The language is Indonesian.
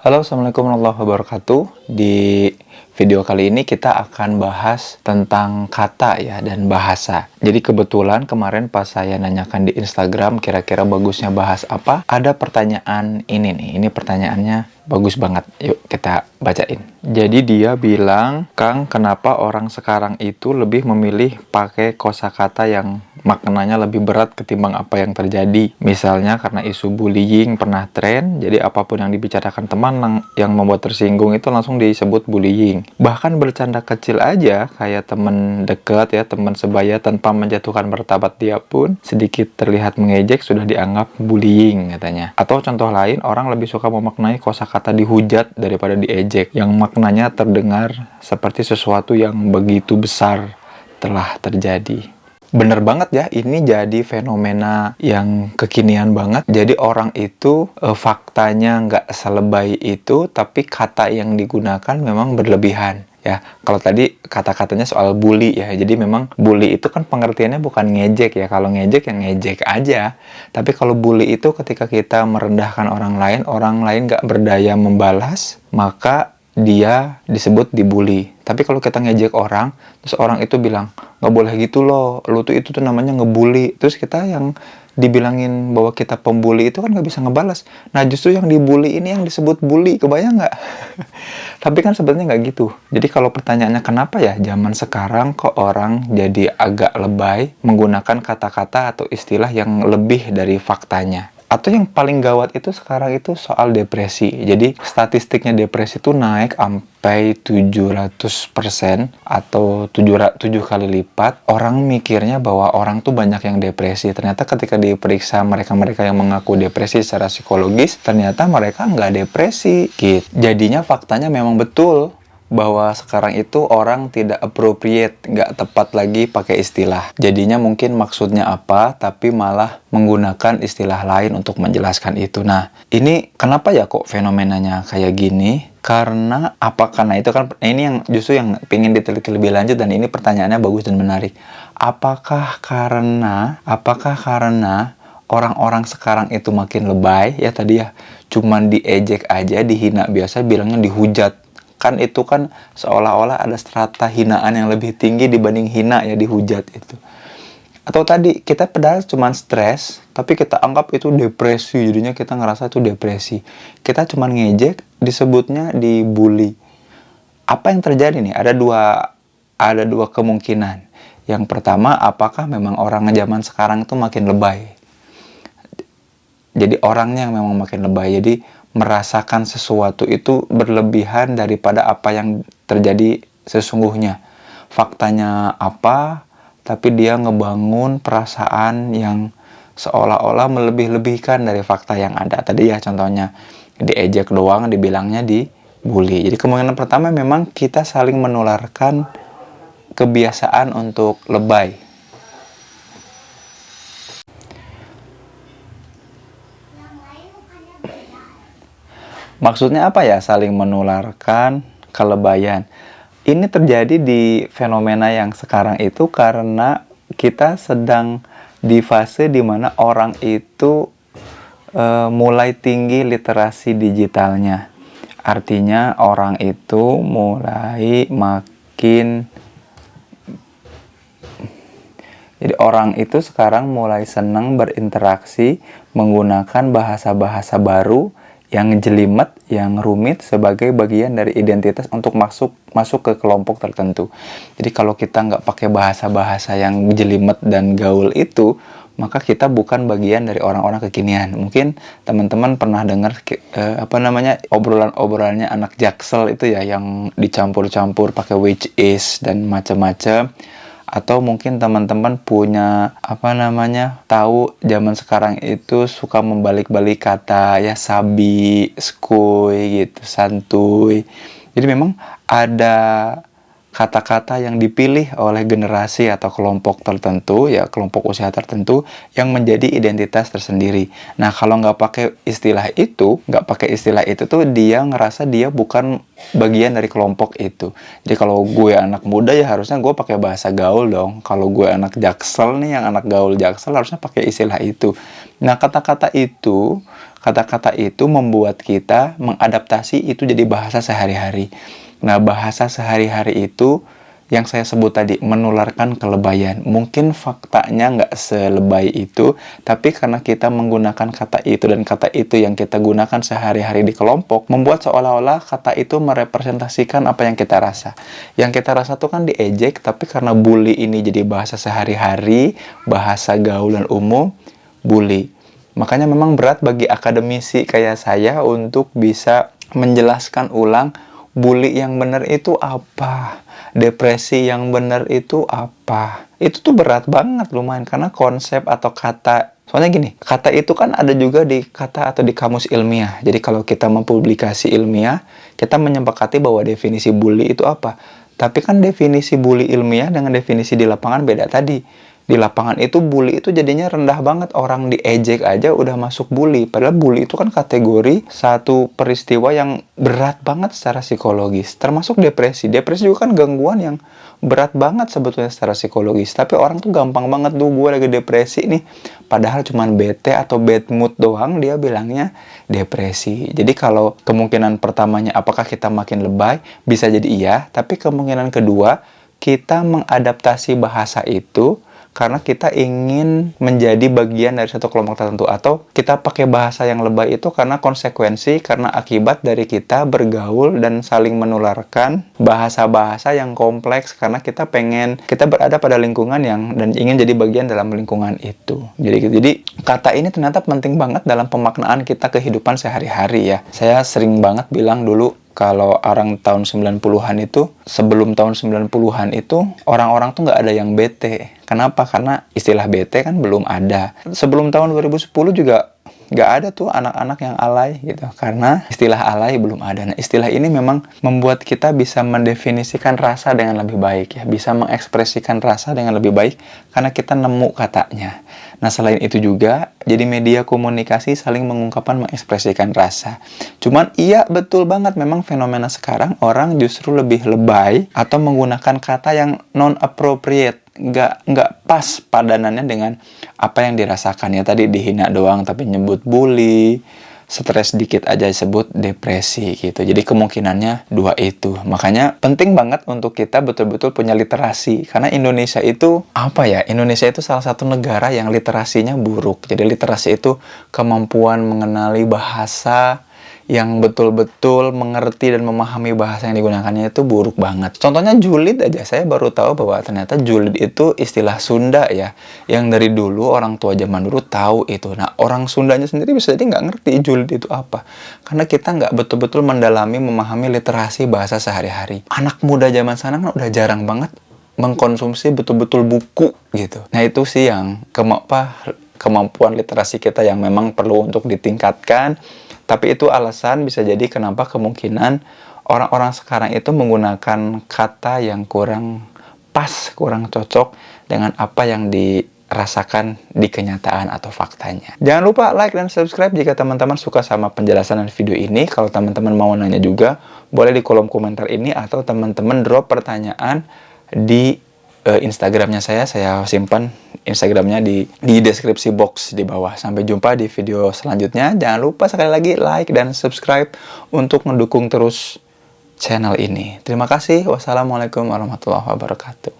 Halo, Assalamualaikum warahmatullahi wabarakatuh. Di video kali ini kita akan bahas tentang kata ya dan bahasa. Jadi kebetulan kemarin pas saya nanyakan di Instagram kira-kira bagusnya bahas apa, ada pertanyaan ini nih. Ini pertanyaannya bagus banget. Yuk kita bacain. Jadi dia bilang, "Kang, kenapa orang sekarang itu lebih memilih pakai kosakata yang maknanya lebih berat ketimbang apa yang terjadi? Misalnya karena isu bullying pernah tren, jadi apapun yang dibicarakan teman yang membuat tersinggung itu langsung disebut bullying. Bahkan bercanda kecil aja, kayak teman dekat ya, teman sebaya tanpa menjatuhkan martabat dia pun sedikit terlihat mengejek sudah dianggap bullying," katanya. Atau contoh lain, orang lebih suka memaknai kosakata dihujat daripada diejek, yang maknanya terdengar seperti sesuatu yang begitu besar telah terjadi. Bener banget ya, ini jadi fenomena yang kekinian banget. Jadi orang itu faktanya nggak selebay itu, tapi kata yang digunakan memang berlebihan. Ya, kalau tadi kata-katanya soal bully ya, jadi memang bully itu kan pengertiannya bukan ngejek ya. Kalau ngejek ya ngejek aja. Tapi kalau bully itu ketika kita merendahkan orang lain nggak berdaya membalas, maka dia disebut dibully. Tapi kalau kita ngejek orang, terus orang itu bilang, "Nggak boleh gitu loh, lu tuh itu tuh namanya ngebully." Terus kita yang dibilangin bahwa kita pembuli itu kan nggak bisa ngebalas. Nah justru yang dibully ini yang disebut bully, kebayang nggak? Tapi kan sebenarnya nggak gitu. Jadi kalau pertanyaannya kenapa ya zaman sekarang kok orang jadi agak lebay menggunakan kata-kata atau istilah yang lebih dari faktanya. Atau yang paling gawat itu sekarang itu soal depresi. Jadi statistiknya depresi itu naik sampai 700% atau 7 kali lipat. Orang mikirnya bahwa orang tuh banyak yang depresi. Ternyata ketika diperiksa mereka-mereka yang mengaku depresi secara psikologis, ternyata mereka nggak depresi. Gitu. Jadinya faktanya memang betul bahwa sekarang itu orang tidak appropriate, nggak tepat lagi pakai istilah. Jadinya mungkin maksudnya apa, tapi malah menggunakan istilah lain untuk menjelaskan itu. Nah, ini kenapa ya kok fenomenanya kayak gini? Karena apa? Karena itu kan, ini yang justru yang pengen diteliti lebih lanjut, dan ini pertanyaannya bagus dan menarik. Apakah karena orang-orang sekarang itu makin lebay, ya tadi ya, cuman diejek aja, dihina biasa, bilangnya dihujat. Kan itu kan seolah-olah ada strata hinaan yang lebih tinggi dibanding hina ya, dihujat itu. Atau tadi kita padahal cuma stres, tapi kita anggap itu depresi, jadinya kita ngerasa itu depresi. Kita cuma ngejek, disebutnya dibully. Apa yang terjadi nih? Ada dua kemungkinan. Yang pertama, apakah memang orang zaman sekarang itu makin lebay? Jadi orangnya yang memang makin lebay. Jadi merasakan sesuatu itu berlebihan daripada apa yang terjadi sesungguhnya. Faktanya apa, tapi dia ngebangun perasaan yang seolah-olah melebih-lebihkan dari fakta yang ada. Tadi ya contohnya, diejek doang, dibilangnya dibully. Jadi kemungkinan pertama memang kita saling menularkan kebiasaan untuk lebay. Maksudnya apa ya saling menularkan kelebayan? Ini terjadi di fenomena yang sekarang itu karena kita sedang di fase dimana orang itu mulai tinggi literasi digitalnya. Artinya orang itu mulai makin... Jadi orang itu sekarang mulai senang berinteraksi menggunakan bahasa-bahasa baru yang jelimet, yang rumit sebagai bagian dari identitas untuk masuk ke kelompok tertentu. Jadi kalau kita nggak pakai bahasa-bahasa yang jelimet dan gaul itu, maka kita bukan bagian dari orang-orang kekinian. Mungkin teman-teman pernah dengar obrolan-obrolannya anak Jaksel itu ya, yang dicampur-campur pakai which is dan macam-macam. Atau mungkin teman-teman punya tahu zaman sekarang itu suka membalik-balik kata ya, sabi, skuy gitu, santuy. Jadi memang ada kata-kata yang dipilih oleh generasi atau kelompok tertentu ya, kelompok usia tertentu yang menjadi identitas tersendiri. Nah kalau nggak pakai istilah itu tuh dia ngerasa dia bukan bagian dari kelompok itu. Jadi kalau gue anak muda ya harusnya gue pakai bahasa gaul dong. Kalau gue anak Jaksel nih, yang anak gaul Jaksel, harusnya pakai istilah itu. Nah kata-kata itu Kata-kata itu membuat kita mengadaptasi itu jadi bahasa sehari-hari. Nah, bahasa sehari-hari itu yang saya sebut tadi, menularkan kelebayan. Mungkin faktanya nggak selebay itu, tapi karena kita menggunakan kata itu dan kata itu yang kita gunakan sehari-hari di kelompok, membuat seolah-olah kata itu merepresentasikan apa yang kita rasa. Yang kita rasa tuh kan diejek, tapi karena bully ini jadi bahasa sehari-hari, bahasa gaul dan umum, bully. Makanya memang berat bagi akademisi kayak saya untuk bisa menjelaskan ulang bully yang benar itu apa, depresi yang benar itu apa. Itu tuh berat banget lumayan karena konsep atau kata. Soalnya gini, kata itu kan ada juga di kata atau di kamus ilmiah. Jadi kalau kita mempublikasi ilmiah, kita menyepakati bahwa definisi bully itu apa. Tapi kan definisi bully ilmiah dengan definisi di lapangan beda tadi. Di lapangan itu bully itu jadinya rendah banget. Orang diejek aja udah masuk bully. Padahal bully itu kan kategori satu peristiwa yang berat banget secara psikologis. Termasuk depresi. Depresi juga kan gangguan yang berat banget sebetulnya secara psikologis. Tapi orang tuh gampang banget, tuh gue lagi depresi nih. Padahal cuman bete atau bad mood doang, dia bilangnya depresi. Jadi kalau kemungkinan pertamanya apakah kita makin lebay? Bisa jadi iya. Tapi kemungkinan kedua, kita mengadaptasi bahasa itu karena kita ingin menjadi bagian dari satu kelompok tertentu, atau kita pakai bahasa yang lebay itu karena konsekuensi, karena akibat dari kita bergaul dan saling menularkan bahasa-bahasa yang kompleks karena kita berada pada lingkungan yang dan ingin jadi bagian dalam lingkungan itu. Jadi kata ini ternyata penting banget dalam pemaknaan kita kehidupan sehari-hari ya. Saya sering banget bilang dulu, kalau orang tahun 90-an itu, sebelum tahun 90-an itu, orang-orang tuh nggak ada yang bete. Kenapa? Karena istilah bete kan belum ada. Sebelum tahun 2010 juga nggak ada tuh anak-anak yang alay gitu. Karena istilah alay belum ada. Nah, istilah ini memang membuat kita bisa mendefinisikan rasa dengan lebih baik ya. Bisa mengekspresikan rasa dengan lebih baik karena kita nemu katanya. Nah, selain itu juga, jadi media komunikasi saling mengungkapkan, mengekspresikan rasa. Cuman iya betul banget, memang fenomena sekarang orang justru lebih lebay atau menggunakan kata yang non-appropriate. Nggak pas padanannya dengan apa yang dirasakan. Ya tadi dihina doang tapi nyebut bully, stres dikit aja disebut depresi gitu. Jadi kemungkinannya dua itu. Makanya penting banget untuk kita betul-betul punya literasi. Karena Indonesia itu, Indonesia itu salah satu negara yang literasinya buruk. Jadi literasi itu kemampuan mengenali bahasa yang betul-betul mengerti dan memahami bahasa yang digunakannya itu buruk banget. Contohnya julid aja, saya baru tahu bahwa ternyata julid itu istilah Sunda ya, yang dari dulu orang tua zaman dulu tahu itu. Nah, orang Sundanya sendiri bisa jadi nggak ngerti julid itu apa, karena kita nggak betul-betul mendalami, memahami literasi bahasa sehari-hari. Anak muda zaman sekarang kan udah jarang banget mengkonsumsi betul-betul buku gitu. Nah, itu sih yang kemampuan literasi kita yang memang perlu untuk ditingkatkan. Tapi itu alasan bisa jadi kenapa kemungkinan orang-orang sekarang itu menggunakan kata yang kurang pas, kurang cocok dengan apa yang dirasakan di kenyataan atau faktanya. Jangan lupa like dan subscribe jika teman-teman suka sama penjelasan dan video ini. Kalau teman-teman mau nanya juga, boleh di kolom komentar ini, atau teman-teman drop pertanyaan di Instagramnya saya simpan Instagramnya di deskripsi box di bawah. Sampai jumpa di video selanjutnya. Jangan lupa sekali lagi like dan subscribe untuk mendukung terus channel ini. Terima kasih. Wassalamualaikum warahmatullahi wabarakatuh.